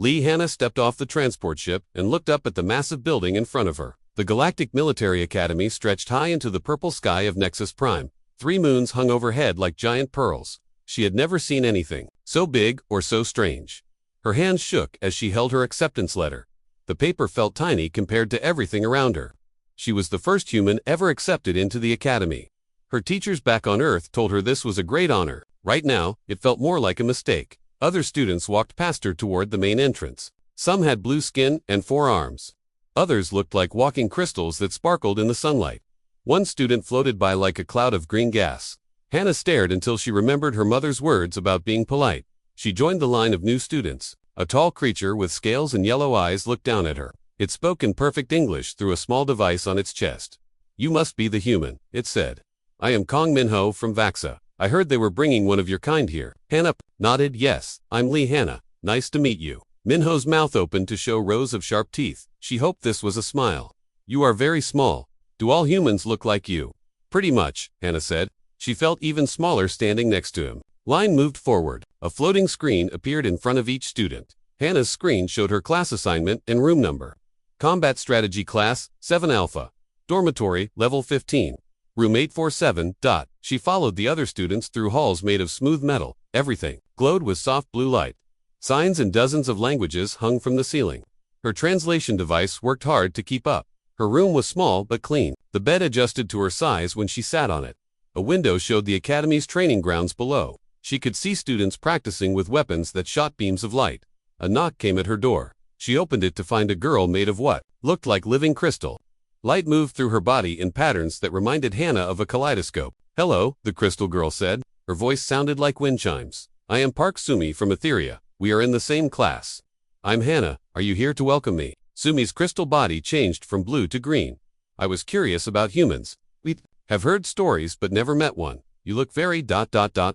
Hannah stepped off the transport ship and looked up at the massive building in front of her. The Galactic Military Academy stretched high into the purple sky of Nexus Prime. 3 moons hung overhead like giant pearls. She had never seen anything so big or so strange. Her hands shook as she held her acceptance letter. The paper felt tiny compared to everything around her. She was the first human ever accepted into the academy. Her teachers back on Earth told her this was a great honor. Right now, it felt more like a mistake. Other students walked past her toward the main entrance. Some had blue skin and 4 arms. Others looked like walking crystals that sparkled in the sunlight. One student floated by like a cloud of green gas. Hannah stared until she remembered her mother's words about being polite. She joined the line of new students. A tall creature with scales and yellow eyes looked down at her. It spoke in perfect English through a small device on its chest. "You must be the human," it said. "I am Kong Minho from Vaxa. I heard they were bringing one of your kind here." Hannah nodded. "Yes, I'm Hannah. Nice to meet you." Minho's mouth opened to show rows of sharp teeth. She hoped this was a smile. "You are very small. Do all humans look like you?" "Pretty much," Hannah said. She felt even smaller standing next to him. Line moved forward. A floating screen appeared in front of each student. Hannah's screen showed her class assignment and room number. Combat Strategy Class 7 Alpha. Dormitory Level 15. Room 847. She followed the other students through halls made of smooth metal. Everything glowed with soft blue light. Signs in dozens of languages hung from the ceiling. Her translation device worked hard to keep up. Her room was small but clean. The bed adjusted to her size when she sat on it. A window showed the academy's training grounds below. She could see students practicing with weapons that shot beams of light. A knock came at her door. She opened it to find a girl made of what looked like living crystal. Light moved through her body in patterns that reminded Hannah of a kaleidoscope. "Hello," the crystal girl said. Her voice sounded like wind chimes. "I am Park Sumi from Etheria. We are in the same class." "I'm Hannah. Are you here to welcome me?" Sumi's crystal body changed from blue to green. "I was curious about humans. We have heard stories but never met one. You look very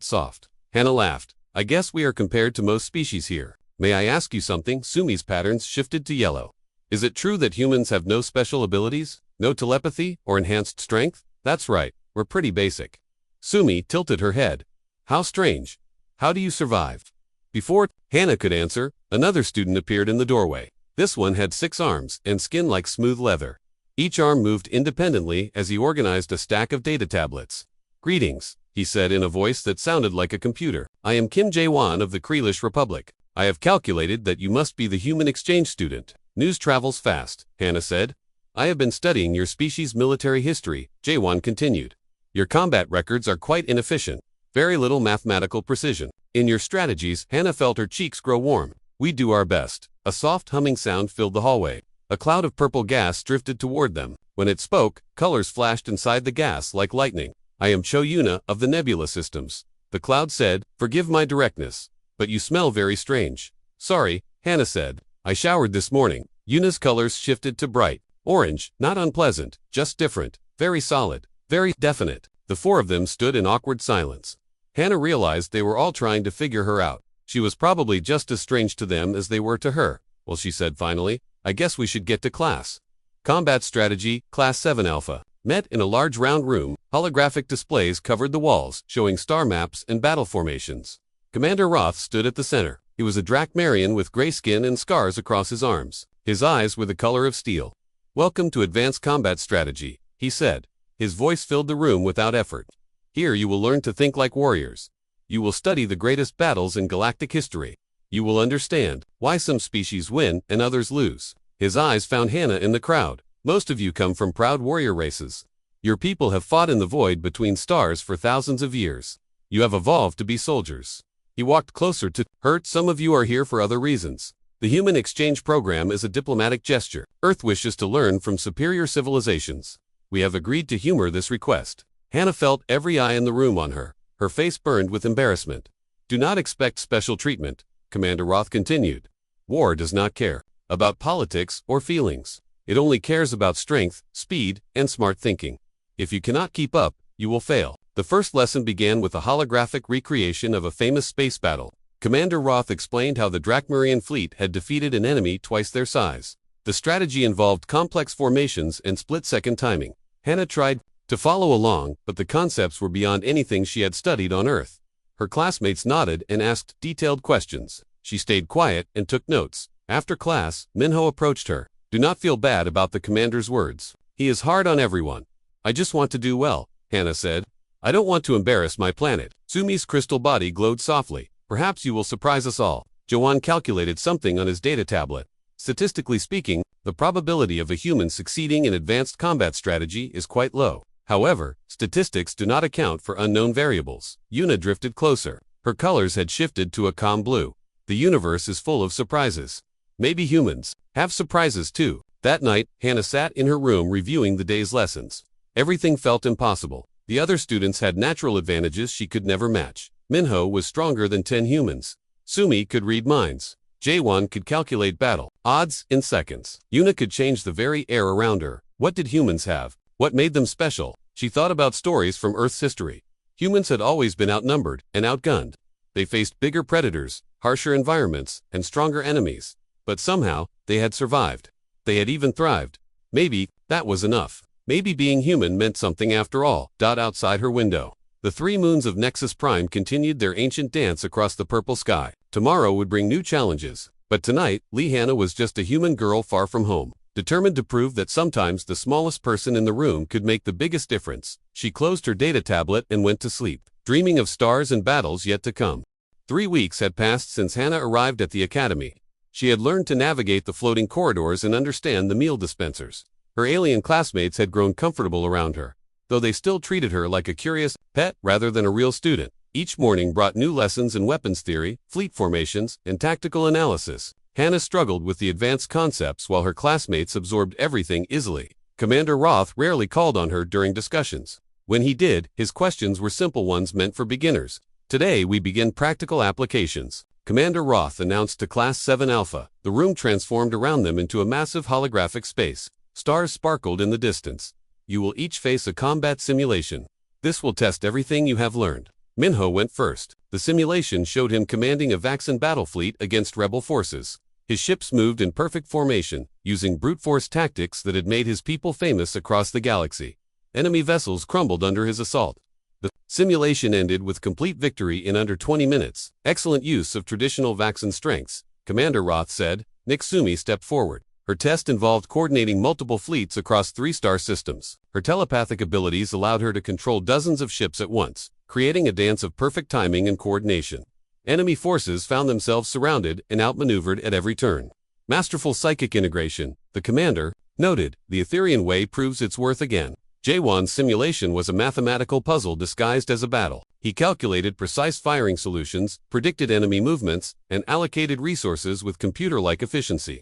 soft." Hannah laughed. "I guess we are compared to most species here. May I ask you something?" Sumi's patterns shifted to yellow. "Is it true that humans have no special abilities? No telepathy or enhanced strength?" "That's right. We're pretty basic." Sumi tilted her head. "How strange. How do you survive?" Before Hannah could answer, another student appeared in the doorway. This one had 6 arms and skin like smooth leather. Each arm moved independently as he organized a stack of data tablets. "Greetings," he said in a voice that sounded like a computer. "I am Kim Jae-won of the Kreelish Republic. I have calculated that you must be the human exchange student. News travels fast," Hannah said. "I have been studying your species' military history," Jae-won continued. "Your combat records are quite inefficient. Very little mathematical precision. In your strategies," Hannah felt her cheeks grow warm. "We do our best." A soft humming sound filled the hallway. A cloud of purple gas drifted toward them. When it spoke, colors flashed inside the gas like lightning. "I am Cho Yuna of the Nebula Systems." The cloud said, "Forgive my directness, but you smell very strange." "Sorry," Hannah said. "I showered this morning." Yuna's colors shifted to bright orange, not unpleasant, just different, very solid, very definite. The 4 of them stood in awkward silence. Hannah realized they were all trying to figure her out. She was probably just as strange to them as they were to her. "Well," she said finally, "I guess we should get to class." Combat Strategy Class 7 Alpha. Met in a large round room. Holographic displays covered the walls, showing star maps and battle formations. Commander Roth stood at the center. He was a Drakmarian with gray skin and scars across his arms. His eyes were the color of steel. "Welcome to Advanced Combat Strategy," he said. His voice filled the room without effort. "Here you will learn to think like warriors. You will study the greatest battles in galactic history. You will understand why some species win and others lose." His eyes found Hannah in the crowd. "Most of you come from proud warrior races. Your people have fought in the void between stars for thousands of years. You have evolved to be soldiers." He walked closer to her. "Some of you are here for other reasons. The human exchange program is a diplomatic gesture. Earth wishes to learn from superior civilizations. We have agreed to humor this request." Hannah felt every eye in the room on her. Her face burned with embarrassment. "Do not expect special treatment," Commander Roth continued. "War does not care about politics or feelings. It only cares about strength, speed, and smart thinking. If you cannot keep up, you will fail." The first lesson began with a holographic recreation of a famous space battle. Commander Roth explained how the Drakmarian fleet had defeated an enemy twice their size. The strategy involved complex formations and split-second timing. Hannah tried to follow along, but the concepts were beyond anything she had studied on Earth. Her classmates nodded and asked detailed questions. She stayed quiet and took notes. After class, Minho approached her. Do not feel bad about the commander's words. He is hard on everyone. I just want to do well, Hana said. I don't want to embarrass my planet. Sumi's crystal body glowed softly. Perhaps you will surprise us all. Jawan calculated something on his data tablet. Statistically speaking, the probability of a human succeeding in advanced combat strategy is quite low. However, statistics do not account for unknown variables. Yuna drifted closer. Her colors had shifted to a calm blue. The universe is full of surprises. Maybe humans have surprises too. That night, Hana sat in her room reviewing the day's lessons. Everything felt impossible. The other students had natural advantages she could never match. Minho was stronger than 10 humans. Sumi could read minds. Jaewon could calculate battle odds in seconds. Yuna could change the very air around her. What did humans have? What made them special? She thought about stories from Earth's history. Humans had always been outnumbered and outgunned. They faced bigger predators, harsher environments, and stronger enemies. But somehow, they had survived. They had even thrived. Maybe that was enough. Maybe being human meant something after all. Outside her window, the 3 moons of Nexus Prime continued their ancient dance across the purple sky. Tomorrow would bring new challenges. But tonight, Lee Hana was just a human girl far from home, determined to prove that sometimes the smallest person in the room could make the biggest difference. She closed her data tablet and went to sleep, dreaming of stars and battles yet to come. 3 weeks had passed since Hana arrived at the academy. She had learned to navigate the floating corridors and understand the meal dispensers. Her alien classmates had grown comfortable around her, though they still treated her like a curious pet rather than a real student. Each morning brought new lessons in weapons theory, fleet formations, and tactical analysis. Hana struggled with the advanced concepts while her classmates absorbed everything easily. Commander Roth rarely called on her during discussions. When he did, his questions were simple ones meant for beginners. Today we begin practical applications, Commander Roth announced to Class 7 Alpha. The room transformed around them into a massive holographic space. Stars sparkled in the distance. You will each face a combat simulation. This will test everything you have learned. Minho went first. The simulation showed him commanding a Vaxxan battle fleet against rebel forces. His ships moved in perfect formation, using brute force tactics that had made his people famous across the galaxy. Enemy vessels crumbled under his assault. The simulation ended with complete victory in under 20 minutes. Excellent use of traditional Vaxxan strengths, Commander Roth said. Sumi stepped forward. Her test involved coordinating multiple fleets across 3-star systems. Her telepathic abilities allowed her to control dozens of ships at once, creating a dance of perfect timing and coordination. Enemy forces found themselves surrounded and outmaneuvered at every turn. Masterful psychic integration, the commander noted. The Etherian way proves its worth again. Jaewon's simulation was a mathematical puzzle disguised as a battle. He calculated precise firing solutions, predicted enemy movements, and allocated resources with computer-like efficiency.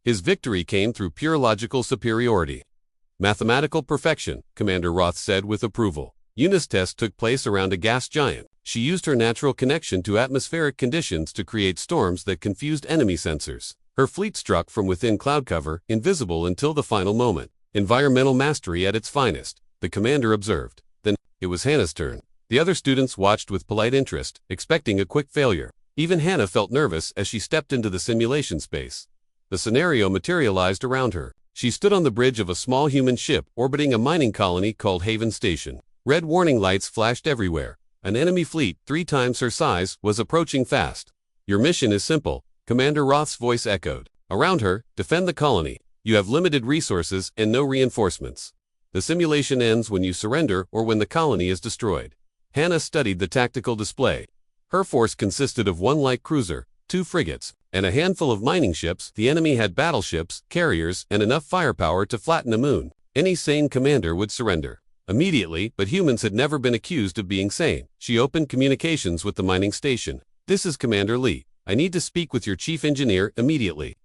His victory came through pure logical superiority. Mathematical perfection, Commander Roth said with approval. Yuna's test took place around a gas giant. She used her natural connection to atmospheric conditions to create storms that confused enemy sensors. Her fleet struck from within cloud cover, invisible until the final moment. Environmental mastery at its finest, the commander observed. Then, it was Hana's turn. The other students watched with polite interest, expecting a quick failure. Even Hana felt nervous as she stepped into the simulation space. The scenario materialized around her. She stood on the bridge of a small human ship orbiting a mining colony called Haven Station. Red warning lights flashed everywhere. An enemy fleet 3 times her size was approaching fast. Your mission is simple, Commander Roth's voice echoed. Around her, defend the colony. You have limited resources and no reinforcements. The simulation ends when you surrender or when the colony is destroyed. Hana studied the tactical display. Her force consisted of 1 light cruiser, 2 frigates, and a handful of mining ships. The enemy had battleships, carriers, and enough firepower to flatten a moon. Any sane commander would surrender immediately, but humans had never been accused of being sane. She opened communications with the mining station. This is Commander Lee. I need to speak with your chief engineer immediately.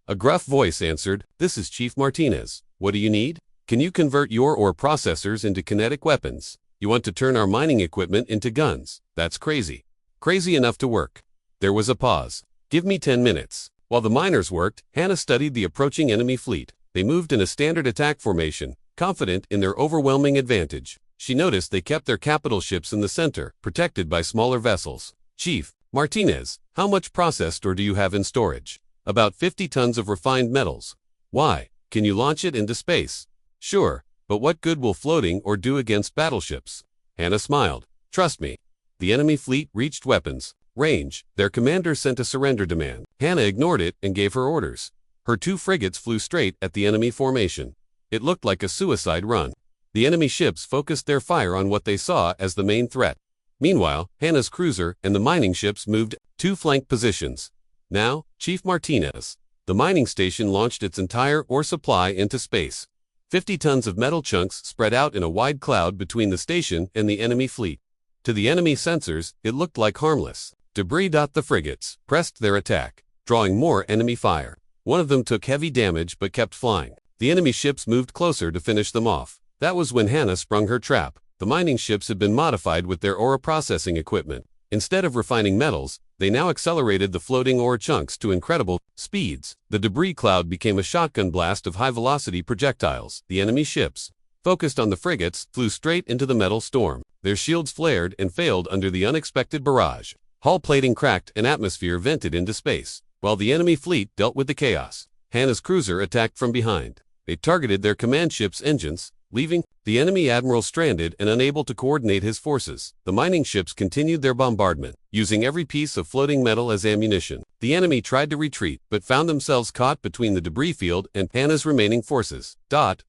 A gruff voice answered, this is Chief Martinez. What do you need? Can you convert your ore processors into kinetic weapons? You want to turn our mining equipment into guns? That's crazy. Crazy enough to work. There was a pause. Give me 10 minutes. While the miners worked, Hana studied the approaching enemy fleet. They moved in a standard attack formation, confident in their overwhelming advantage. She noticed they kept their capital ships in the center, protected by smaller vessels. Chief Martinez, how much processed ore do you have in storage? About 50 tons of refined metals. Why? Can you launch it into space? Sure, but what good will floating ore do against battleships? Hana smiled. Trust me. The enemy fleet reached weapons. Range. Their commander sent a surrender demand. Hannah ignored it and gave her orders. Her 2 frigates flew straight at the enemy formation. It looked like a suicide run. The enemy ships focused their fire on what they saw as the main threat. Meanwhile, Hannah's cruiser and the mining ships moved 2 flank positions. Now, Chief Martinez. The mining station launched its entire ore supply into space. 50 tons of metal chunks spread out in a wide cloud between the station and the enemy fleet. To the enemy sensors, it looked like harmless debris. The frigates pressed their attack, drawing more enemy fire. One of them took heavy damage but kept flying. The enemy ships moved closer to finish them off. That was when Hannah sprung her trap. The mining ships had been modified with their ore processing equipment. Instead of refining metals, they now accelerated the floating ore chunks to incredible speeds. The debris cloud became a shotgun blast of high-velocity projectiles. The enemy ships, focused on the frigates, flew straight into the metal storm. Their shields flared and failed under the unexpected barrage. Hull plating cracked and atmosphere vented into space. While the enemy fleet dealt with the chaos, Hannah's cruiser attacked from behind. They targeted their command ship's engines, leaving the enemy admiral stranded and unable to coordinate his forces. The mining ships continued their bombardment, using every piece of floating metal as ammunition. The enemy tried to retreat, but found themselves caught between the debris field and Hannah's remaining forces.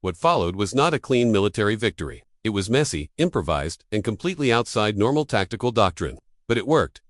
What followed was not a clean military victory. It was messy, improvised, and completely outside normal tactical doctrine. But it worked.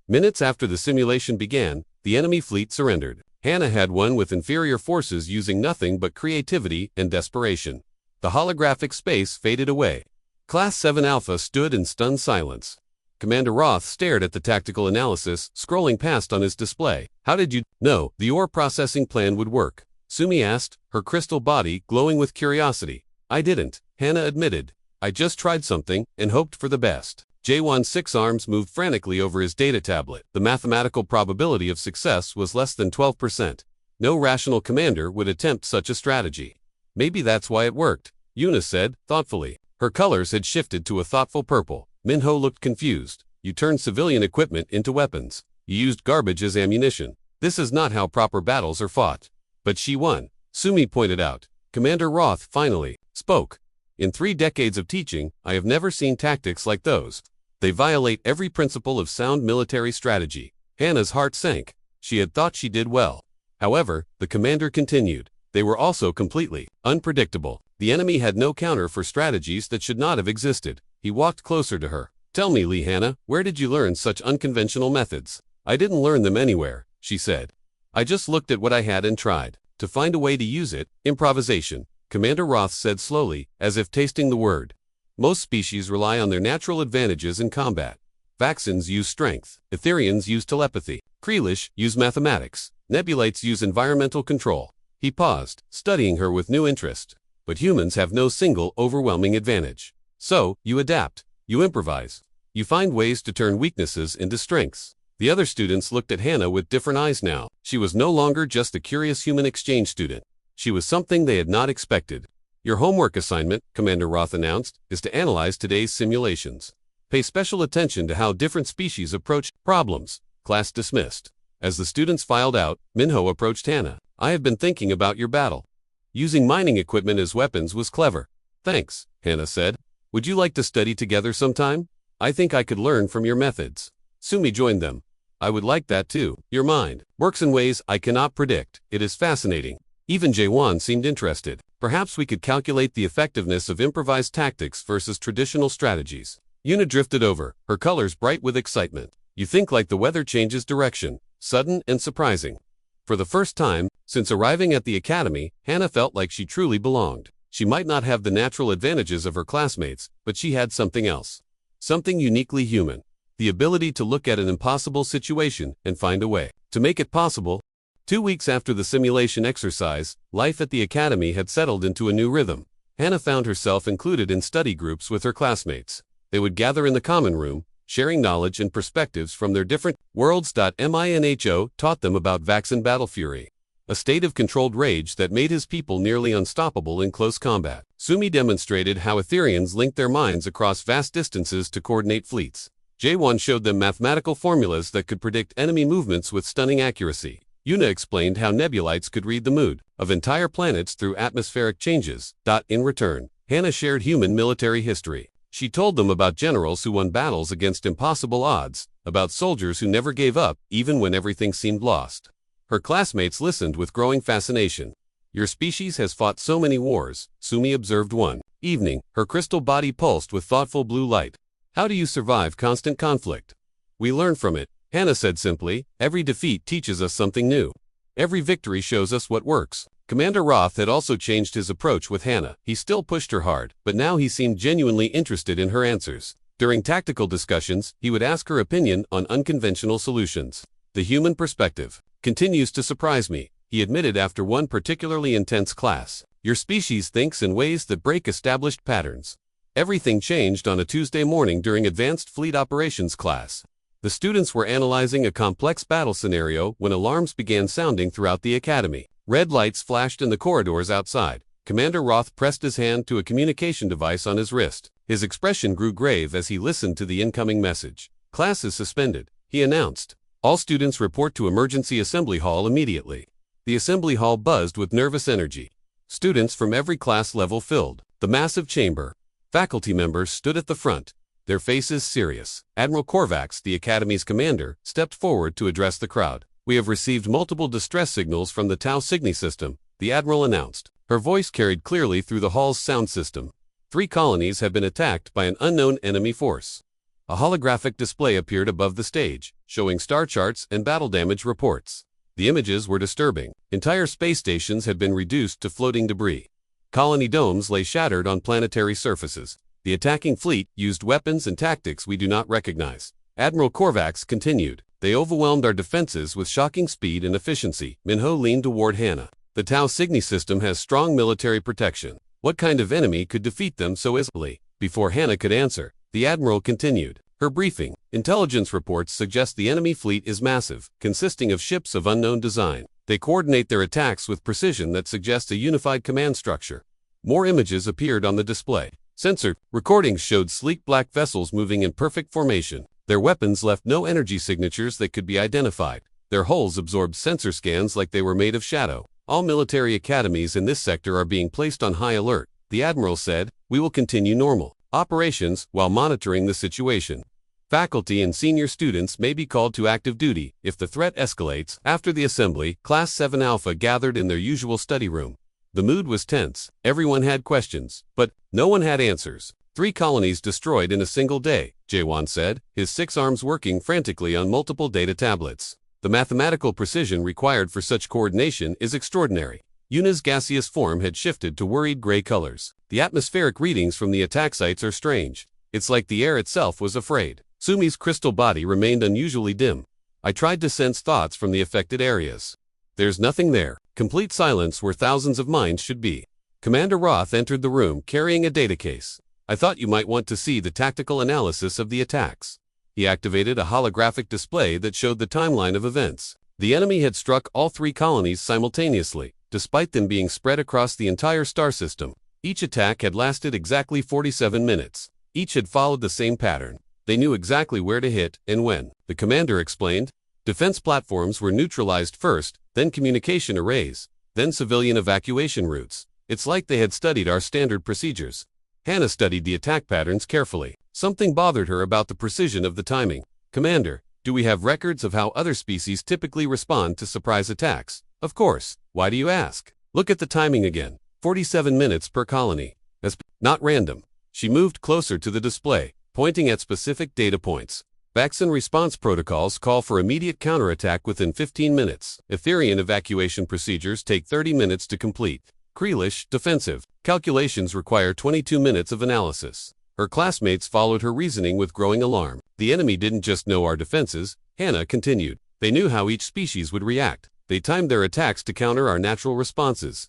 Minutes after the simulation began, the enemy fleet surrendered. Hannah had won with inferior forces using nothing but creativity and desperation. The holographic space faded away. Class 7 Alpha stood in stunned silence. Commander Roth stared at the tactical analysis scrolling past on his display. How did you know the ore processing plan would work? Sumi asked, her crystal body glowing with curiosity. I didn't, Hannah admitted. I just tried something and hoped for the best. J1's 6 arms moved frantically over his data tablet. The mathematical probability of success was less than 12%. No rational commander would attempt such a strategy. Maybe that's why it worked, Yuna said, thoughtfully. Her colors had shifted to a thoughtful purple. Minho looked confused. You turned civilian equipment into weapons. You used garbage as ammunition. This is not how proper battles are fought. But she won, Sumi pointed out. Commander Roth finally spoke. In 3 decades of teaching, I have never seen tactics like those. They violate every principle of sound military strategy. Hannah's heart sank. She had thought she did well. However, the commander continued. They were also completely unpredictable. The enemy had no counter for strategies that should not have existed. He walked closer to her. Tell me, Lee Hannah, where did you learn such unconventional methods? I didn't learn them anywhere, she said. I just looked at what I had and tried to find a way to use it. Improvisation, Commander Roth said slowly, as if tasting the word. Most species rely on their natural advantages in combat. Vaxans use strength. Etherians use telepathy. Kreelish use mathematics. Nebulites use environmental control. He paused, studying her with new interest. But humans have no single overwhelming advantage. So, you adapt. You improvise. You find ways to turn weaknesses into strengths. The other students looked at Hannah with different eyes now. She was no longer just a curious human exchange student. She was something they had not expected. Your homework assignment, Commander Roth announced, is to analyze today's simulations. Pay special attention to how different species approach problems. Class dismissed. As the students filed out, Minho approached Hannah. I have been thinking about your battle. Using mining equipment as weapons was clever. Thanks, Hannah said. Would you like to study together sometime? I think I could learn from your methods. Sumi joined them. I would like that too. Your mind works in ways I cannot predict. It is fascinating. Even Jaewon seemed interested. Perhaps we could calculate the effectiveness of improvised tactics versus traditional strategies. Yuna drifted over, her colors bright with excitement. You think like the weather changes direction, sudden and surprising. For the first time, since arriving at the academy, Hannah felt like she truly belonged. She might not have the natural advantages of her classmates, but she had something else. Something uniquely human. The ability to look at an impossible situation and find a way to make it possible. 2 weeks after the simulation exercise, life at the academy had settled into a new rhythm. Hannah found herself included in study groups with her classmates. They would gather in the common room, sharing knowledge and perspectives from their different worlds. Minho taught them about Vaxan battle fury, a state of controlled rage that made his people nearly unstoppable in close combat. Sumi demonstrated how Etherians linked their minds across vast distances to coordinate fleets. Jaewon showed them mathematical formulas that could predict enemy movements with stunning accuracy. Yuna explained how nebulites could read the mood of entire planets through atmospheric changes. In return, Hannah shared human military history. She told them about generals who won battles against impossible odds, about soldiers who never gave up, even when everything seemed lost. Her classmates listened with growing fascination. Your species has fought so many wars, Sumi observed one evening. Her crystal body pulsed with thoughtful blue light. How do you survive constant conflict? We learn from it, Hannah said simply. Every defeat teaches us something new. Every victory shows us what works. Commander Roth had also changed his approach with Hannah. He still pushed her hard, but now he seemed genuinely interested in her answers. During tactical discussions, he would ask her opinion on unconventional solutions. The human perspective continues to surprise me, he admitted after one particularly intense class. Your species thinks in ways that break established patterns. Everything changed on a Tuesday morning during Advanced Fleet Operations class. The students were analyzing a complex battle scenario when alarms began sounding throughout the academy. Red lights flashed in the corridors outside. Commander Roth pressed his hand to a communication device on his wrist. His expression grew grave as he listened to the incoming message. Class is suspended, he announced. All students report to Emergency Assembly Hall immediately. The assembly hall buzzed with nervous energy. Students from every class level filled the massive chamber. Faculty members stood at the front, their faces serious. Admiral Korvax, the Academy's commander, stepped forward to address the crowd. We have received multiple distress signals from the Tau Cygni system, the Admiral announced. Her voice carried clearly through the hall's sound system. 3 colonies have been attacked by an unknown enemy force. A holographic display appeared above the stage, showing star charts and battle damage reports. The images were disturbing. Entire space stations had been reduced to floating debris. Colony domes lay shattered on planetary surfaces. The attacking fleet used weapons and tactics we do not recognize. Admiral Korvax continued. They overwhelmed our defenses with shocking speed and efficiency. Minho leaned toward Hannah. The Tau Cygni system has strong military protection. What kind of enemy could defeat them so easily? Before Hannah could answer, the Admiral continued her briefing. Intelligence reports suggest the enemy fleet is massive, consisting of ships of unknown design. They coordinate their attacks with precision that suggests a unified command structure. More images appeared on the display. Censored recordings showed sleek black vessels moving in perfect formation. Their weapons left no energy signatures that could be identified. Their hulls absorbed sensor scans like they were made of shadow. All military academies in this sector are being placed on high alert, the Admiral said. We will continue normal operations while monitoring the situation. Faculty and senior students may be called to active duty if the threat escalates. After the assembly, Class 7 Alpha gathered in their usual study room. The mood was tense. Everyone had questions, but no one had answers. 3 colonies destroyed in a single day, Jaewon said, his 6 arms working frantically on multiple data tablets. The mathematical precision required for such coordination is extraordinary. Yuna's gaseous form had shifted to worried gray colors. The atmospheric readings from the attack sites are strange. It's like the air itself was afraid. Sumi's crystal body remained unusually dim. I tried to sense thoughts from the affected areas. There's nothing there. Complete silence where thousands of minds should be. Commander Roth entered the room carrying a data case. I thought you might want to see the tactical analysis of the attacks. He activated a holographic display that showed the timeline of events. The enemy had struck all 3 colonies simultaneously, despite them being spread across the entire star system. Each attack had lasted exactly 47 minutes. Each had followed the same pattern. They knew exactly where to hit and when, the commander explained. Defense platforms were neutralized first, then communication arrays, then civilian evacuation routes. It's like they had studied our standard procedures. Hannah studied the attack patterns carefully. Something bothered her about the precision of the timing. Commander, do we have records of how other species typically respond to surprise attacks? Of course. Why do you ask? Look at the timing again. 47 minutes per colony. That's not random. She moved closer to the display, pointing at specific data points. Vaccine response protocols call for immediate counterattack within 15 minutes. Etherian evacuation procedures take 30 minutes to complete. Kreelish, defensive. Calculations require 22 minutes of analysis. Her classmates followed her reasoning with growing alarm. The enemy didn't just know our defenses, Hannah continued. They knew how each species would react. They timed their attacks to counter our natural responses.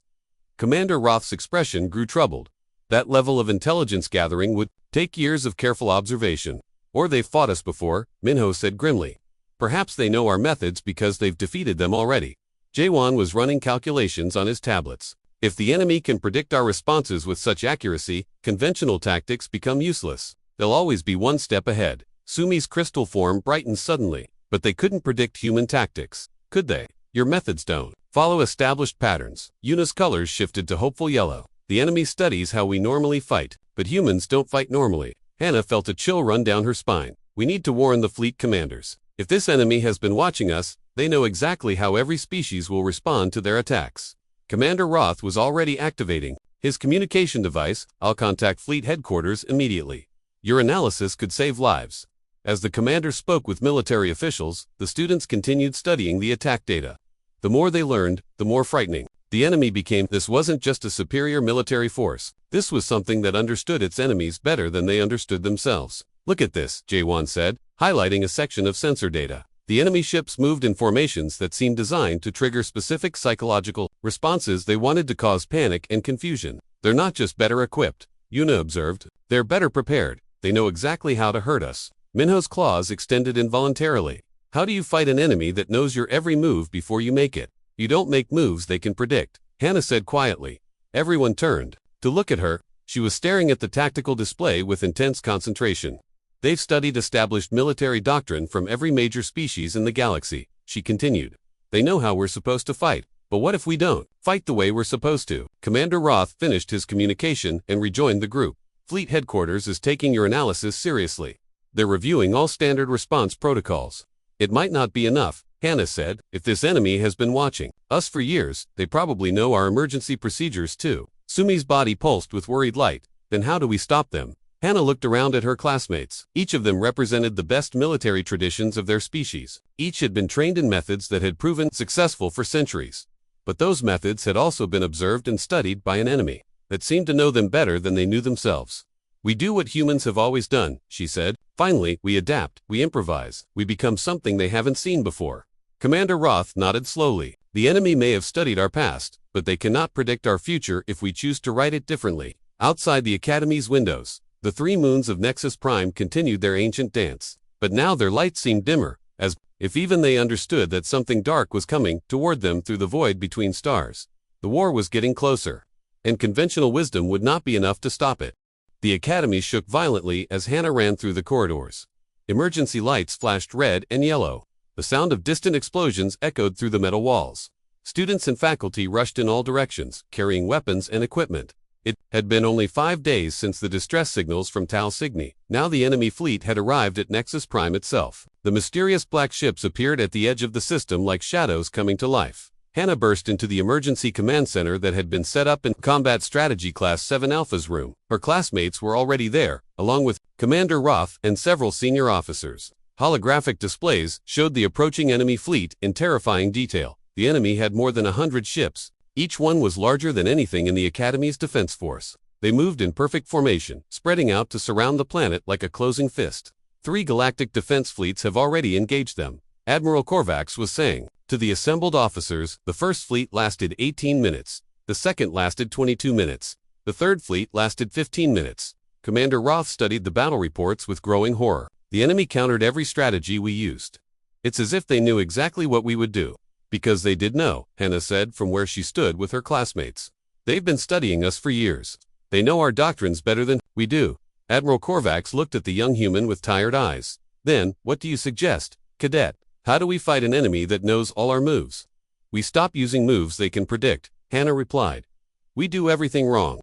Commander Roth's expression grew troubled. That level of intelligence gathering would take years of careful observation. Or they've fought us before, Minho said grimly. Perhaps they know our methods because they've defeated them already. Jaewon was running calculations on his tablets. If the enemy can predict our responses with such accuracy, conventional tactics become useless. They'll always be one step ahead. Sumi's crystal form brightened suddenly, but they couldn't predict human tactics, could they? Your methods don't follow established patterns. Yuna's colors shifted to hopeful yellow. The enemy studies how we normally fight, but humans don't fight normally. Hannah felt a chill run down her spine. We need to warn the fleet commanders. If this enemy has been watching us, they know exactly how every species will respond to their attacks. Commander Roth was already activating his communication device. I'll contact fleet headquarters immediately. Your analysis could save lives. As the commander spoke with military officials, the students continued studying the attack data. The more they learned, the more frightening the enemy became. This wasn't just a superior military force. This was something that understood its enemies better than they understood themselves. Look at this, Jaewon said, highlighting a section of sensor data. The enemy ships moved in formations that seemed designed to trigger specific psychological responses. They wanted to cause panic and confusion. They're not just better equipped, Yuna observed. They're better prepared. They know exactly how to hurt us. Minho's claws extended involuntarily. How do you fight an enemy that knows your every move before you make it? You don't make moves they can predict, Hannah said quietly. Everyone turned to look at her. She was staring at the tactical display with intense concentration. They've studied established military doctrine from every major species in the galaxy, she continued. They know how we're supposed to fight, but what if we don't fight the way we're supposed to? Commander Roth finished his communication and rejoined the group. Fleet headquarters is taking your analysis seriously. They're reviewing all standard response protocols. It might not be enough, Hannah said. If this enemy has been watching us for years, they probably know our emergency procedures too. Sumi's body pulsed with worried light. Then how do we stop them? Hannah looked around at her classmates. Each of them represented the best military traditions of their species. Each had been trained in methods that had proven successful for centuries. But those methods had also been observed and studied by an enemy that seemed to know them better than they knew themselves. We do what humans have always done, she said. Finally, we adapt, we improvise, we become something they haven't seen before. Commander Roth nodded slowly. The enemy may have studied our past, but they cannot predict our future if we choose to write it differently. Outside the Academy's windows, the three moons of Nexus Prime continued their ancient dance. But now their light seemed dimmer, as if even they understood that something dark was coming toward them through the void between stars. The war was getting closer, and conventional wisdom would not be enough to stop it. The Academy shook violently as Hannah ran through the corridors. Emergency lights flashed red and yellow. The sound of distant explosions echoed through the metal walls. Students and faculty rushed in all directions, carrying weapons and equipment. It had been only 5 days since the distress signals from Tal Cygni. Now the enemy fleet had arrived at Nexus Prime itself. The mysterious black ships appeared at the edge of the system like shadows coming to life. Hannah burst into the emergency command center that had been set up in Combat Strategy Class 7 Alpha's room. Her classmates were already there, along with Commander Roth and several senior officers. Holographic displays showed the approaching enemy fleet in terrifying detail. The enemy had more than 100 ships. Each one was larger than anything in the Academy's defense force. They moved in perfect formation, spreading out to surround the planet like a closing fist. 3 galactic defense fleets have already engaged them, Admiral Korvax was saying. To the assembled officers, the first fleet lasted 18 minutes. The second lasted 22 minutes. The third fleet lasted 15 minutes. Commander Roth studied the battle reports with growing horror. The enemy countered every strategy we used. It's as if they knew exactly what we would do. Because they did know, Hannah said from where she stood with her classmates. They've been studying us for years. They know our doctrines better than we do. Admiral Korvax looked at the young human with tired eyes. Then, what do you suggest, Cadet? How do we fight an enemy that knows all our moves? We stop using moves they can predict, Hannah replied. We do everything wrong.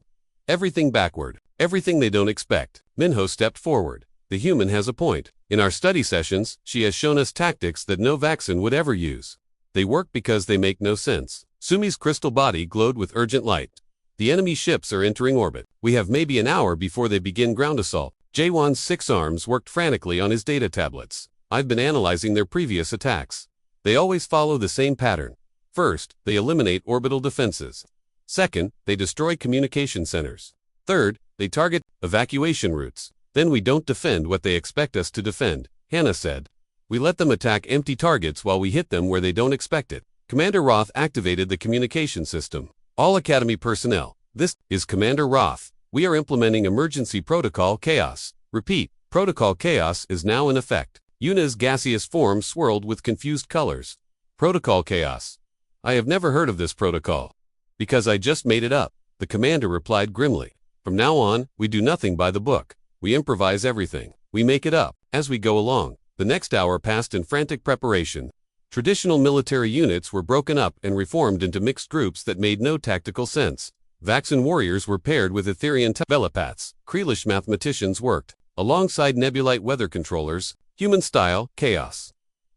Everything backward. Everything they don't expect. Minho stepped forward. The human has a point. In our study sessions, she has shown us tactics that no Vaxxan would ever use. They work because they make no sense. Sumi's crystal body glowed with urgent light. The enemy ships are entering orbit. We have maybe an hour before they begin ground assault. Jaewon's 6 arms worked frantically on his data tablets. I've been analyzing their previous attacks. They always follow the same pattern. First, they eliminate orbital defenses. Second, they destroy communication centers. Third, they target evacuation routes. Then we don't defend what they expect us to defend, Hannah said. We let them attack empty targets while we hit them where they don't expect it. Commander Roth activated the communication system. All Academy personnel, this is Commander Roth. We are implementing Emergency Protocol Chaos. Repeat, Protocol Chaos is now in effect. Yuna's gaseous form swirled with confused colors. Protocol Chaos. I have never heard of this protocol. Because I just made it up, the commander replied grimly. From now on, we do nothing by the book. We improvise everything. We make it up as we go along. The next hour passed in frantic preparation. Traditional military units were broken up and reformed into mixed groups that made no tactical sense. Vaxxan warriors were paired with Etherian telepaths. Kreelish mathematicians worked alongside Nebulite weather controllers, human-style chaos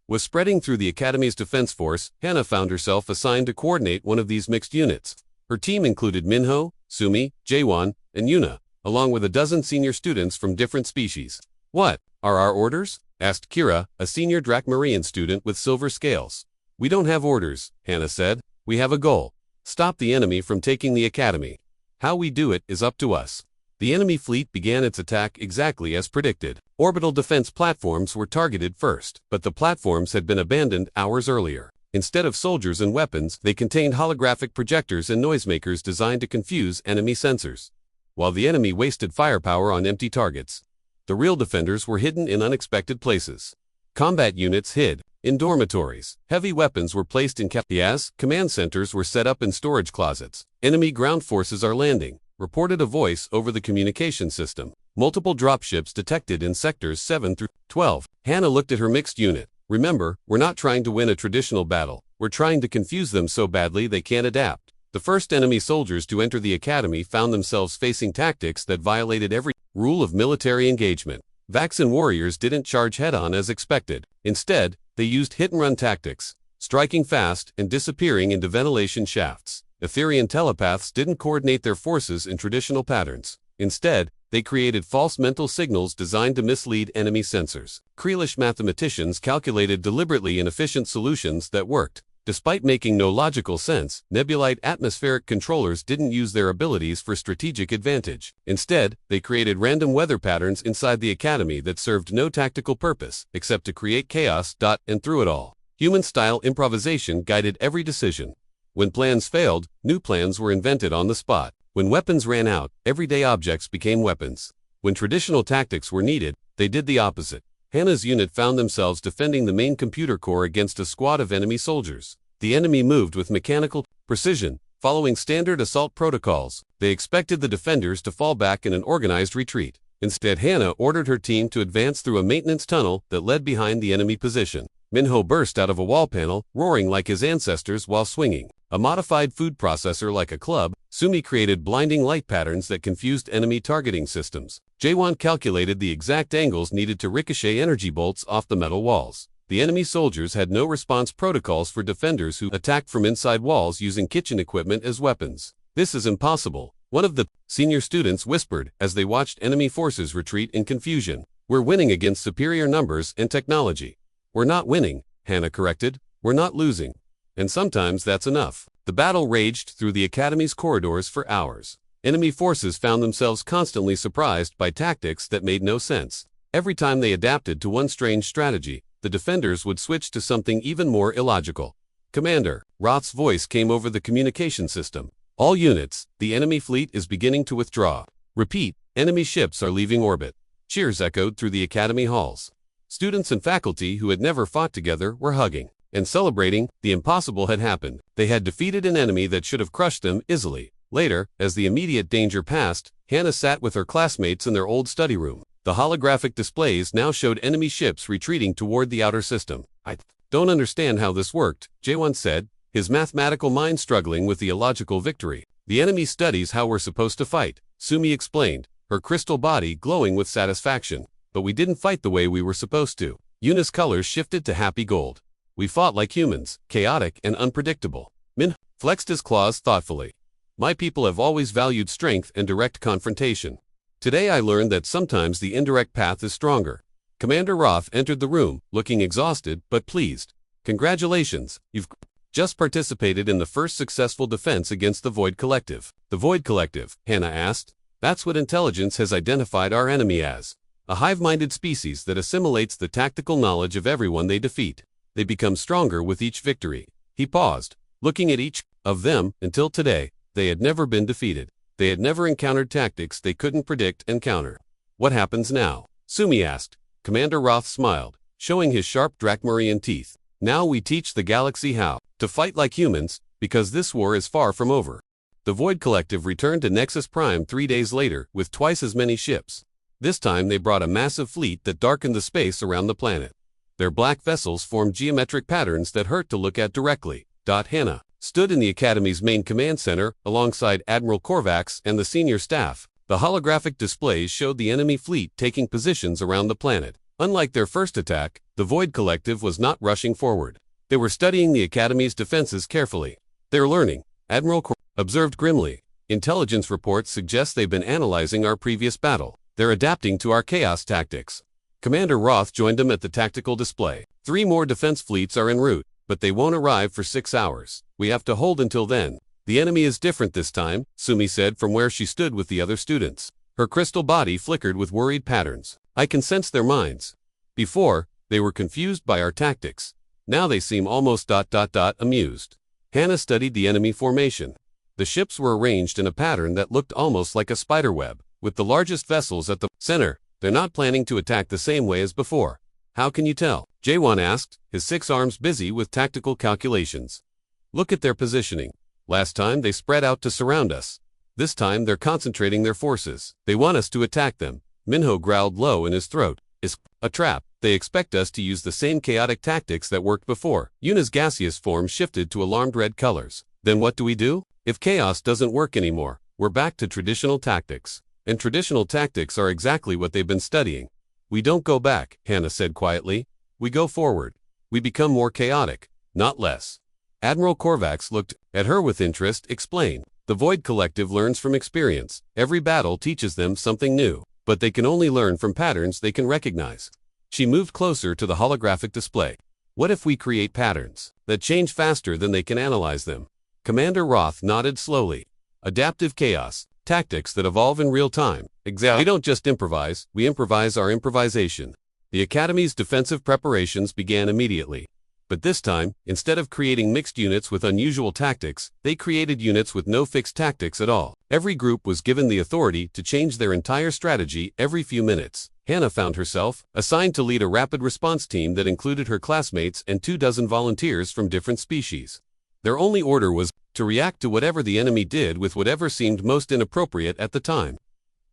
was spreading through the Academy's defense force. Hannah found herself assigned to coordinate one of these mixed units. Her team included Minho, Sumi, Jaewon, and Yuna, along with a dozen senior students from different species. "What are our orders?" asked Kira, a senior Drakmarian student with silver scales. "We don't have orders," Hannah said. "We have a goal. Stop the enemy from taking the Academy. How we do it is up to us." The enemy fleet began its attack exactly as predicted. Orbital defense platforms were targeted first, but the platforms had been abandoned hours earlier. Instead of soldiers and weapons, they contained holographic projectors and noisemakers designed to confuse enemy sensors. While the enemy wasted firepower on empty targets, the real defenders were hidden in unexpected places. Combat units hid in dormitories. Heavy weapons were placed in command centers were set up in storage closets. "Enemy ground forces are landing," reported a voice over the communication system. Multiple dropships detected in sectors 7 through 12. Hannah looked at her mixed unit. "Remember, we're not trying to win a traditional battle. We're trying to confuse them so badly they can't adapt." The first enemy soldiers to enter the Academy found themselves facing tactics that violated every rule of military engagement. Vaxen warriors didn't charge head-on as expected. Instead, they used hit-and-run tactics, striking fast and disappearing into ventilation shafts. Etherian telepaths didn't coordinate their forces in traditional patterns. Instead, they created false mental signals designed to mislead enemy sensors. Kreelish mathematicians calculated deliberately inefficient solutions that worked. Despite making no logical sense, Nebulite atmospheric controllers didn't use their abilities for strategic advantage. Instead, they created random weather patterns inside the Academy that served no tactical purpose except to create chaos. And through it all, human-style improvisation guided every decision. When plans failed, new plans were invented on the spot. When weapons ran out, everyday objects became weapons. When traditional tactics were needed, they did the opposite. Hannah's unit found themselves defending the main computer core against a squad of enemy soldiers. The enemy moved with mechanical precision, following standard assault protocols. They expected the defenders to fall back in an organized retreat. Instead, Hannah ordered her team to advance through a maintenance tunnel that led behind the enemy position. Minho burst out of a wall panel, roaring like his ancestors while swinging a modified food processor like a club. Sumi created blinding light patterns that confused enemy targeting systems. Jaewon calculated the exact angles needed to ricochet energy bolts off the metal walls. The enemy soldiers had no response protocols for defenders who attacked from inside walls using kitchen equipment as weapons. "This is impossible," one of the senior students whispered as they watched enemy forces retreat in confusion. "We're winning against superior numbers and technology." "We're not winning," Hannah corrected. "We're not losing. And sometimes that's enough." The battle raged through the Academy's corridors for hours. Enemy forces found themselves constantly surprised by tactics that made no sense. Every time they adapted to one strange strategy, the defenders would switch to something even more illogical. "Commander," Roth's voice came over the communication system. "All units, the enemy fleet is beginning to withdraw. Repeat, enemy ships are leaving orbit." Cheers echoed through the Academy halls. Students and faculty who had never fought together were hugging and celebrating. The impossible had happened. They had defeated an enemy that should have crushed them easily. Later, as the immediate danger passed, Hannah sat with her classmates in their old study room. The holographic displays now showed enemy ships retreating toward the outer system. "I don't understand how this worked," Jaewon said, his mathematical mind struggling with the illogical victory. "The enemy studies how we're supposed to fight," Sumi explained, her crystal body glowing with satisfaction. "But we didn't fight the way we were supposed to." Yuna's colors shifted to happy gold. "We fought like humans, chaotic and unpredictable." Min flexed his claws thoughtfully. "My people have always valued strength and direct confrontation. Today I learned that sometimes the indirect path is stronger." Commander Roth entered the room, looking exhausted but pleased. "Congratulations, you've just participated in the first successful defense against the Void Collective." "The Void Collective?" Hannah asked. "That's what intelligence has identified our enemy as. A hive-minded species that assimilates the tactical knowledge of everyone they defeat. They become stronger with each victory." He paused, looking at each of them. Until today, they had never been defeated. They had never encountered tactics they couldn't predict and counter. "What happens now?" Sumi asked. Commander Roth smiled, showing his sharp Drakmarian teeth. "Now we teach the galaxy how to fight like humans, because this war is far from over." The Void Collective returned to Nexus Prime 3 days later with twice as many ships. This time they brought a massive fleet that darkened the space around the planet. Their black vessels formed geometric patterns that hurt to look at directly. Hannah stood in the Academy's main command center alongside Admiral Korvax and the senior staff. The holographic displays showed the enemy fleet taking positions around the planet. Unlike their first attack, the Void Collective was not rushing forward. They were studying the Academy's defenses carefully. They're learning, Admiral observed grimly. Intelligence reports suggest they've been analyzing our previous battle. They're adapting to our chaos tactics. Commander Roth joined them at the tactical display. 3 more defense fleets are en route, but they won't arrive for 6 hours. We have to hold until then. The enemy is different this time, Sumi said from where she stood with the other students. Her crystal body flickered with worried patterns. I can sense their minds. Before, they were confused by our tactics. Now they seem almost amused. Hannah studied the enemy formation. The ships were arranged in a pattern that looked almost like a spiderweb, with the largest vessels at the center. They're not planning to attack the same way as before. How can you tell? Jaewon asked, his 6 arms busy with tactical calculations. Look at their positioning. Last time they spread out to surround us. This time they're concentrating their forces. They want us to attack them. Minho growled low in his throat. It's a trap. They expect us to use the same chaotic tactics that worked before. Yuna's gaseous form shifted to alarmed red colors. Then what do we do? If chaos doesn't work anymore, we're back to traditional tactics. And traditional tactics are exactly what they've been studying. We don't go back, Hannah said quietly. We go forward. We become more chaotic, not less. Admiral Korvax looked at her with interest, explained. The Void Collective learns from experience. Every battle teaches them something new, but they can only learn from patterns they can recognize. She moved closer to the holographic display. What if we create patterns that change faster than they can analyze them? Commander Roth nodded slowly. Adaptive chaos, tactics that evolve in real time. Exactly. We don't just improvise, we improvise our improvisation. The Academy's defensive preparations began immediately. But this time, instead of creating mixed units with unusual tactics, they created units with no fixed tactics at all. Every group was given the authority to change their entire strategy every few minutes. Hannah found herself assigned to lead a rapid response team that included her classmates and 24 volunteers from different species. Their only order was to react to whatever the enemy did with whatever seemed most inappropriate at the time.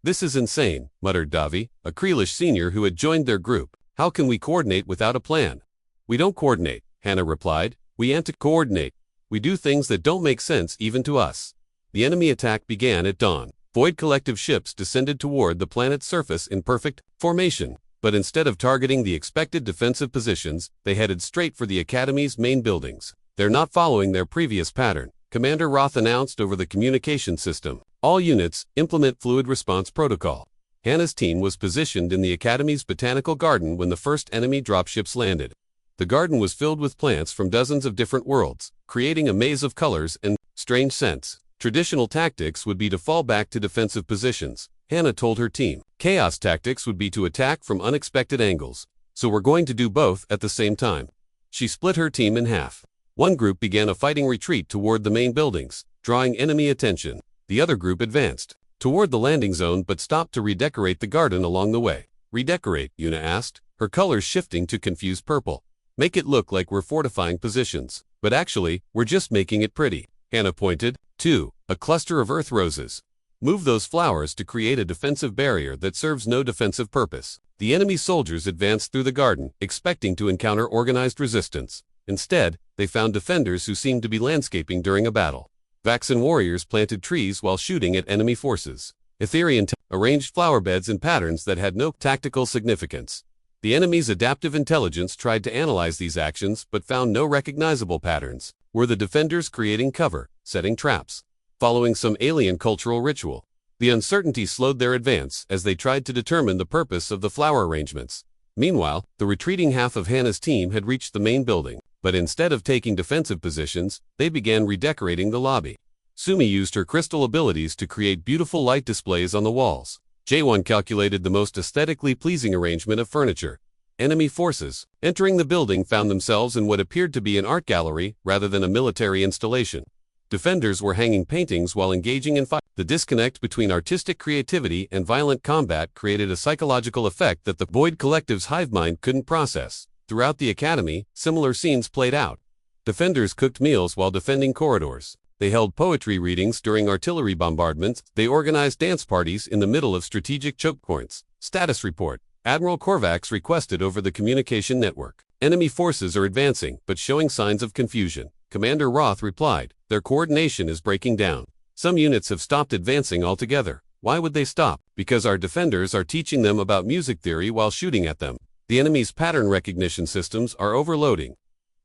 This is insane, muttered Davi, a Kreelish senior who had joined their group. How can we coordinate without a plan? We don't coordinate, Hannah replied. We anti-coordinate. We do things that don't make sense even to us. The enemy attack began at dawn. Void Collective ships descended toward the planet's surface in perfect formation, but instead of targeting the expected defensive positions, they headed straight for the Academy's main buildings. They're not following their previous pattern, Commander Roth announced over the communication system. All units, implement fluid response protocol. Hannah's team was positioned in the Academy's botanical garden when the first enemy dropships landed. The garden was filled with plants from dozens of different worlds, creating a maze of colors and strange scents. Traditional tactics would be to fall back to defensive positions, Hannah told her team. Chaos tactics would be to attack from unexpected angles. So we're going to do both at the same time. She split her team in half. One group began a fighting retreat toward the main buildings, drawing enemy attention. The other group advanced toward the landing zone but stopped to redecorate the garden along the way. Redecorate, Yuna asked, her colors shifting to confused purple. Make it look like we're fortifying positions. But actually, we're just making it pretty. Hannah pointed. 2. A cluster of earth roses. Move those flowers to create a defensive barrier that serves no defensive purpose. The enemy soldiers advanced through the garden, expecting to encounter organized resistance. Instead, they found defenders who seemed to be landscaping during a battle. Vaxen warriors planted trees while shooting at enemy forces. Etherian arranged flower beds in patterns that had no tactical significance. The enemy's adaptive intelligence tried to analyze these actions but found no recognizable patterns. Were the defenders creating cover, setting traps, following some alien cultural ritual? The uncertainty slowed their advance as they tried to determine the purpose of the flower arrangements. Meanwhile, the retreating half of Hannah's team had reached the main building, but instead of taking defensive positions, they began redecorating the lobby. Sumi used her crystal abilities to create beautiful light displays on the walls. Jaewon calculated the most aesthetically pleasing arrangement of furniture. Enemy forces, entering the building, found themselves in what appeared to be an art gallery rather than a military installation. Defenders were hanging paintings while engaging in fight. The disconnect between artistic creativity and violent combat created a psychological effect that the Void Collective's hive mind couldn't process. Throughout the Academy, similar scenes played out. Defenders cooked meals while defending corridors. They held poetry readings during artillery bombardments. They organized dance parties in the middle of strategic choke points. Status report. Admiral Korvax requested over the communication network. Enemy forces are advancing, but showing signs of confusion. Commander Roth replied, their coordination is breaking down. Some units have stopped advancing altogether. Why would they stop? Because our defenders are teaching them about music theory while shooting at them. The enemy's pattern recognition systems are overloading.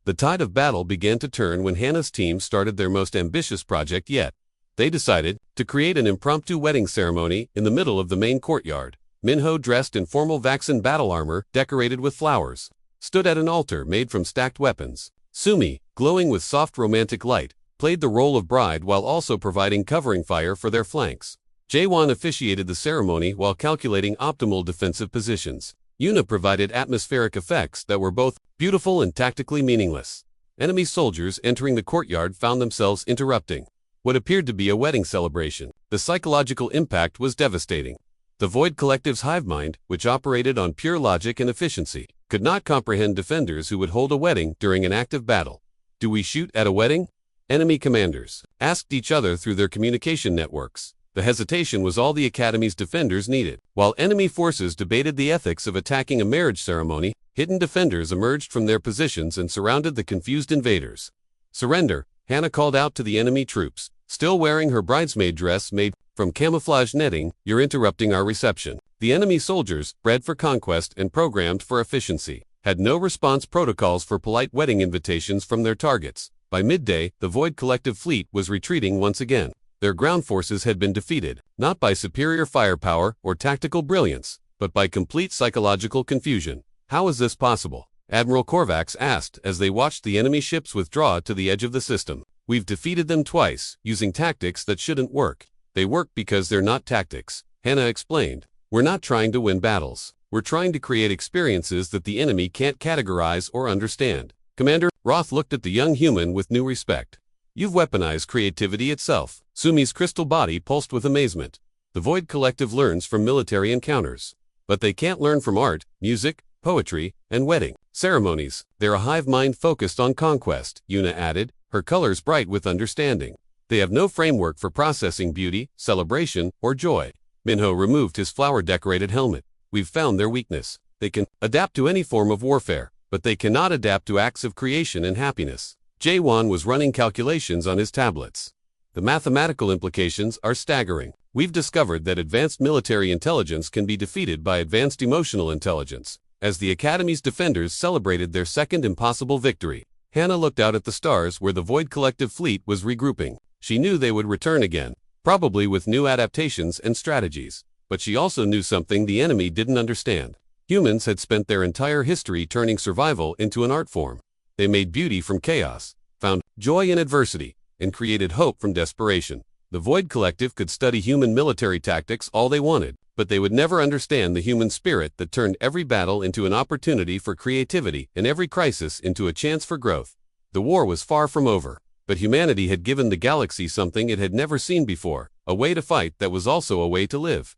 The tide of battle began to turn when Hannah's team started their most ambitious project yet. They decided to create an impromptu wedding ceremony in the middle of the main courtyard. Minho, dressed in formal Vaxen battle armor decorated with flowers, stood at an altar made from stacked weapons. Sumi, glowing with soft romantic light, played the role of bride while also providing covering fire for their flanks. Jaewon officiated the ceremony while calculating optimal defensive positions. Yuna provided atmospheric effects that were both beautiful and tactically meaningless. Enemy soldiers entering the courtyard found themselves interrupting what appeared to be a wedding celebration. The psychological impact was devastating. The Void Collective's hive mind, which operated on pure logic and efficiency, could not comprehend defenders who would hold a wedding during an active battle. Do we shoot at a wedding? Enemy commanders asked each other through their communication networks. The hesitation was all the Academy's defenders needed. While enemy forces debated the ethics of attacking a marriage ceremony, hidden defenders emerged from their positions and surrounded the confused invaders. Surrender, Hannah called out to the enemy troops. Still wearing her bridesmaid dress made from camouflage netting, you're interrupting our reception. The enemy soldiers, bred for conquest and programmed for efficiency, had no response protocols for polite wedding invitations from their targets. By midday, the Void Collective fleet was retreating once again. Their ground forces had been defeated, not by superior firepower or tactical brilliance, but by complete psychological confusion. How is this possible? Admiral Korvax asked as they watched the enemy ships withdraw to the edge of the system. We've defeated them twice, using tactics that shouldn't work. They work because they're not tactics, Hannah explained. We're not trying to win battles. We're trying to create experiences that the enemy can't categorize or understand. Commander Roth looked at the young human with new respect. You've weaponized creativity itself. Sumi's crystal body pulsed with amazement. The Void Collective learns from military encounters. But they can't learn from art, music, poetry, and wedding ceremonies. They're a hive mind focused on conquest, Yuna added, her colors bright with understanding. They have no framework for processing beauty, celebration, or joy. Minho removed his flower-decorated helmet. We've found their weakness. They can adapt to any form of warfare, but they cannot adapt to acts of creation and happiness. Jaewon was running calculations on his tablets. The mathematical implications are staggering. We've discovered that advanced military intelligence can be defeated by advanced emotional intelligence. As the Academy's defenders celebrated their second impossible victory, Hannah looked out at the stars where the Void Collective fleet was regrouping. She knew they would return again, probably with new adaptations and strategies. But she also knew something the enemy didn't understand. Humans had spent their entire history turning survival into an art form. They made beauty from chaos, found joy in adversity, and created hope from desperation. The Void Collective could study human military tactics all they wanted, but they would never understand the human spirit that turned every battle into an opportunity for creativity and every crisis into a chance for growth. The war was far from over, but humanity had given the galaxy something it had never seen before, a way to fight that was also a way to live.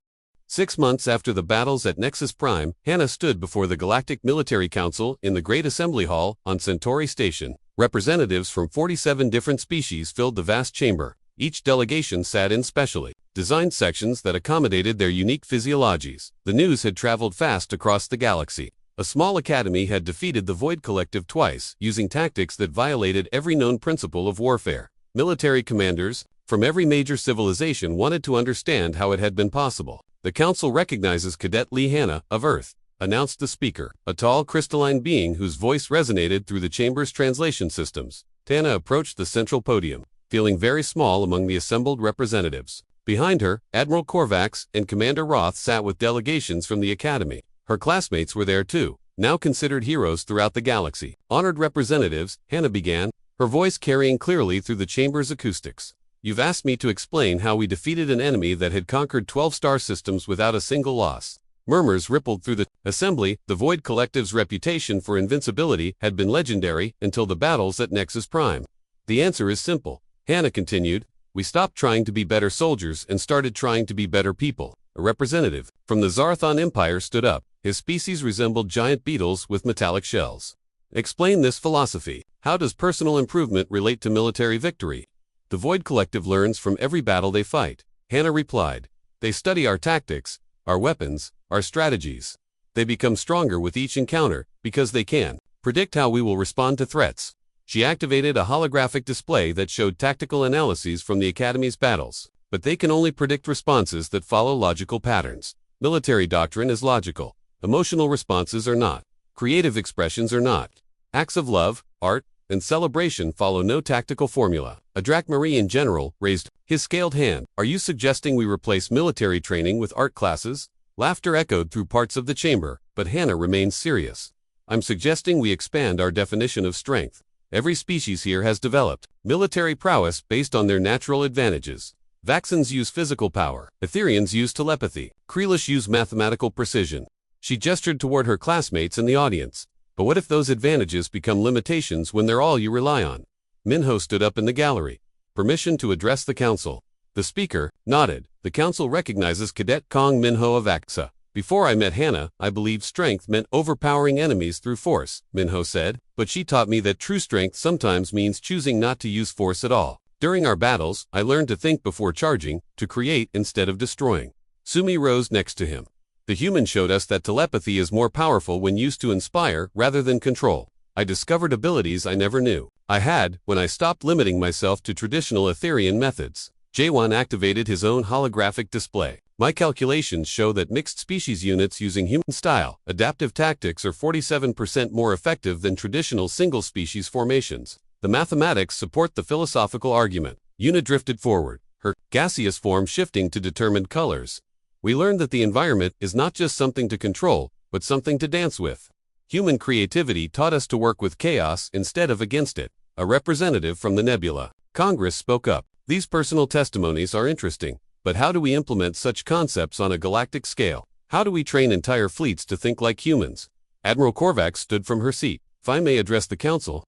6 months after the battles at Nexus Prime, Hannah stood before the Galactic Military Council in the Great Assembly Hall on Centauri Station. Representatives from 47 different species filled the vast chamber. Each delegation sat in specially designed sections that accommodated their unique physiologies. The news had traveled fast across the galaxy. A small academy had defeated the Void Collective twice, using tactics that violated every known principle of warfare. Military commanders from every major civilization wanted to understand how it had been possible. The Council recognizes Cadet Lee Hannah, of Earth, announced the speaker, a tall crystalline being whose voice resonated through the chamber's translation systems. Hannah approached the central podium, feeling very small among the assembled representatives. Behind her, Admiral Korvax and Commander Roth sat with delegations from the Academy. Her classmates were there too, now considered heroes throughout the galaxy. Honored representatives, Hannah began, her voice carrying clearly through the chamber's acoustics. You've asked me to explain how we defeated an enemy that had conquered 12 star systems without a single loss. Murmurs rippled through the assembly. The Void Collective's reputation for invincibility had been legendary until the battles at Nexus Prime. The answer is simple, Hannah continued. We stopped trying to be better soldiers and started trying to be better people. A representative from the Zarthon Empire stood up. His species resembled giant beetles with metallic shells. Explain this philosophy. How does personal improvement relate to military victory? The Void Collective learns from every battle they fight. Hannah replied. They study our tactics, our weapons, our strategies. They become stronger with each encounter because they can predict how we will respond to threats. She activated a holographic display that showed tactical analyses from the Academy's battles. but they can only predict responses that follow logical patterns. Military doctrine is logical. Emotional responses are not. Creative expressions are not. Acts of love, art, and celebration follow no tactical formula. A Drakmarine general raised his scaled hand. Are you suggesting we replace military training with art classes? Laughter echoed through parts of the chamber, but Hannah remained serious. I'm suggesting we expand our definition of strength. Every species here has developed military prowess based on their natural advantages. Vaxans use physical power. Etherians use telepathy. Kreelish use mathematical precision. She gestured toward her classmates in the audience. But what if those advantages become limitations when they're all you rely on? Minho stood up in the gallery. Permission to address the council. The speaker nodded. The council recognizes Cadet Kong Minho of Aksa. Before I met Hannah, I believed strength meant overpowering enemies through force, Minho said, but she taught me that true strength sometimes means choosing not to use force at all. During our battles, I learned to think before charging, to create instead of destroying. Sumi rose next to him. The human showed us that telepathy is more powerful when used to inspire rather than control. I discovered abilities I never knew I had when I stopped limiting myself to traditional Etherian methods. Jaewon activated his own holographic display. My calculations show that mixed species units using human-style adaptive tactics are 47% more effective than traditional single-species formations. The mathematics support the philosophical argument. Yuna drifted forward, her gaseous form shifting to determined colors. We learned that the environment is not just something to control, but something to dance with. Human creativity taught us to work with chaos instead of against it. A representative from the nebula. Congress spoke up. These personal testimonies are interesting, but how do we implement such concepts on a galactic scale? How do we train entire fleets to think like humans? Admiral Korvax stood from her seat. If I may address the council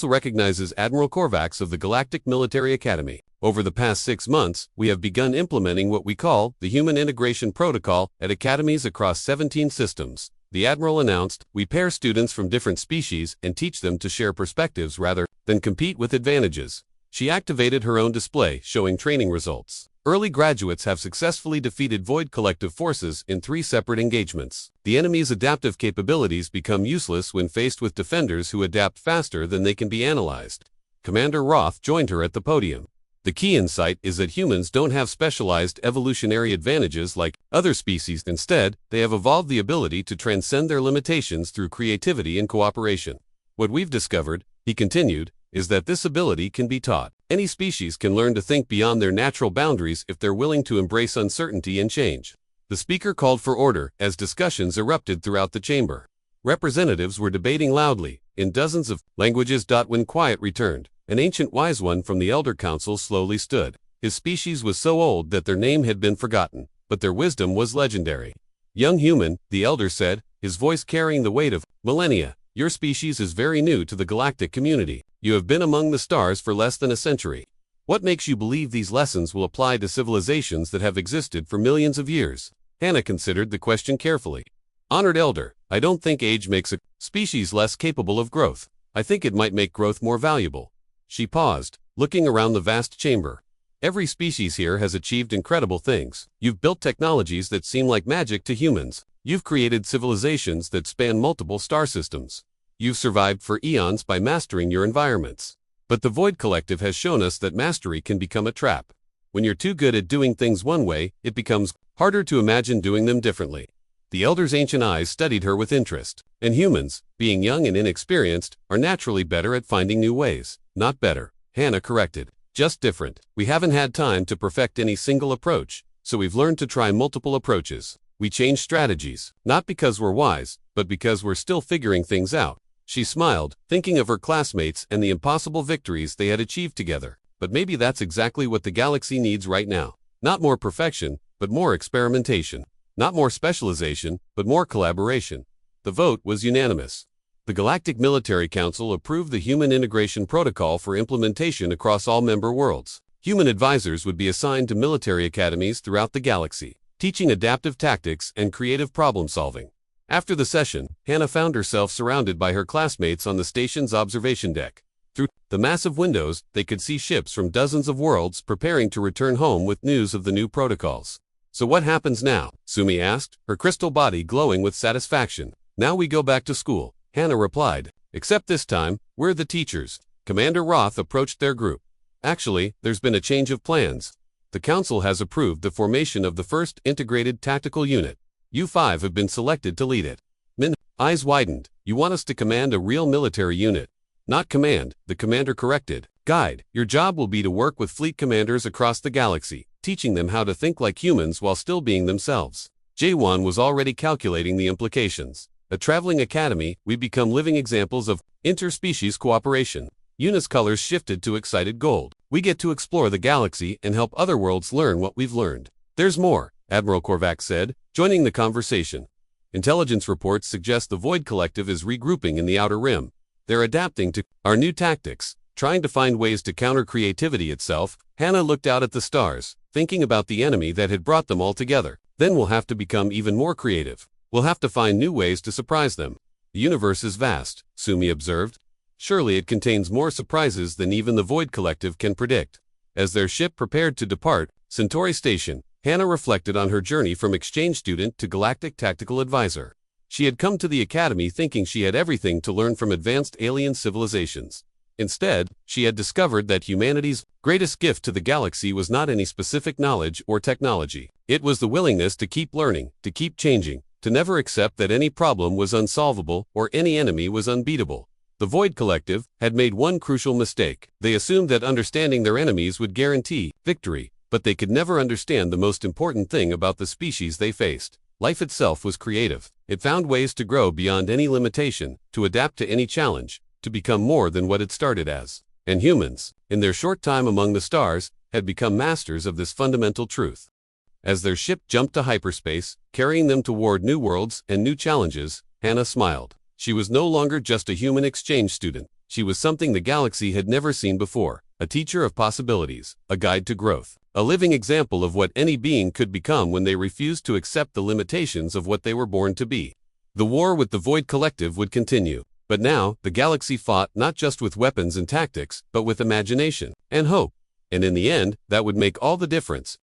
recognizes Admiral Korvax of the Galactic Military Academy. Over the past 6 months, we have begun implementing what we call the Human Integration Protocol at academies across 17 systems. The Admiral announced, we pair students from different species and teach them to share perspectives rather than compete with advantages. She activated her own display, showing training results. Early graduates have successfully defeated Void Collective forces in 3 separate engagements. The enemy's adaptive capabilities become useless when faced with defenders who adapt faster than they can be analyzed. Commander Roth joined her at the podium. The key insight is that humans don't have specialized evolutionary advantages like other species. Instead, they have evolved the ability to transcend their limitations through creativity and cooperation. What we've discovered, he continued, is that this ability can be taught. Any species can learn to think beyond their natural boundaries if they're willing to embrace uncertainty and change. The speaker called for order as discussions erupted throughout the chamber. Representatives were debating loudly, in dozens of languages. When quiet returned, an ancient wise one from the Elder Council slowly stood. His species was so old that their name had been forgotten, but their wisdom was legendary. Young human, the elder said, his voice carrying the weight of millennia, your species is very new to the galactic community. You have been among the stars for less than a century. What makes you believe these lessons will apply to civilizations that have existed for millions of years? Hannah considered the question carefully. Honored elder, I don't think age makes a species less capable of growth. I think it might make growth more valuable. She paused, looking around the vast chamber. Every species here has achieved incredible things. You've built technologies that seem like magic to humans. You've created civilizations that span multiple star systems. You've survived for eons by mastering your environments. But the Void Collective has shown us that mastery can become a trap. When you're too good at doing things one way, it becomes harder to imagine doing them differently. The elder's ancient eyes studied her with interest. And humans, being young and inexperienced, are naturally better at finding new ways. Not better, Hannah corrected. Just different. We haven't had time to perfect any single approach, so we've learned to try multiple approaches. We change strategies, not because we're wise, but because we're still figuring things out. She smiled, thinking of her classmates and the impossible victories they had achieved together. But maybe that's exactly what the galaxy needs right now. Not more perfection, but more experimentation. Not more specialization, but more collaboration. The vote was unanimous. The Galactic Military Council approved the Human Integration Protocol for implementation across all member worlds. Human advisors would be assigned to military academies throughout the galaxy, teaching adaptive tactics and creative problem-solving. After the session, Hannah found herself surrounded by her classmates on the station's observation deck. Through the massive windows, they could see ships from dozens of worlds preparing to return home with news of the new protocols. So what happens now? Sumi asked, her crystal body glowing with satisfaction. Now we go back to school, Hannah replied. Except this time, we're the teachers. Commander Roth approached their group. Actually, there's been a change of plans. the Council has approved the formation of the first integrated tactical unit. You 5 have been selected to lead it. Min, eyes widened. You want us to command a real military unit? Not command, the commander corrected. Guide, your job will be to work with fleet commanders across the galaxy, teaching them how to think like humans while still being themselves. J1 was already calculating the implications. A traveling academy, we become living examples of interspecies cooperation. Yuna's colors shifted to excited gold. We get to explore the galaxy and help other worlds learn what we've learned. There's more, Admiral Korvac said, joining the conversation. Intelligence reports suggest the Void Collective is regrouping in the Outer Rim. They're adapting to our new tactics, trying to find ways to counter creativity itself. Hannah looked out at the stars, thinking about the enemy that had brought them all together. Then we'll have to become even more creative. We'll have to find new ways to surprise them. The universe is vast, Sumi observed. Surely it contains more surprises than even the Void Collective can predict. As their ship prepared to depart Centauri Station, Hannah reflected on her journey from exchange student to galactic tactical advisor. She had come to the academy thinking she had everything to learn from advanced alien civilizations. Instead, she had discovered that humanity's greatest gift to the galaxy was not any specific knowledge or technology. It was the willingness to keep learning, to keep changing, to never accept that any problem was unsolvable or any enemy was unbeatable. The Void Collective had made one crucial mistake. They assumed that understanding their enemies would guarantee victory, but they could never understand the most important thing about the species they faced. Life itself was creative. It found ways to grow beyond any limitation, to adapt to any challenge, to become more than what it started as. And humans, in their short time among the stars, had become masters of this fundamental truth. As their ship jumped to hyperspace, carrying them toward new worlds and new challenges, Hannah smiled. She was no longer just a human exchange student. She was something the galaxy had never seen before, a teacher of possibilities, a guide to growth, a living example of what any being could become when they refused to accept the limitations of what they were born to be. The war with the Void Collective would continue, but now the galaxy fought not just with weapons and tactics, but with imagination and hope. And in the end, that would make all the difference.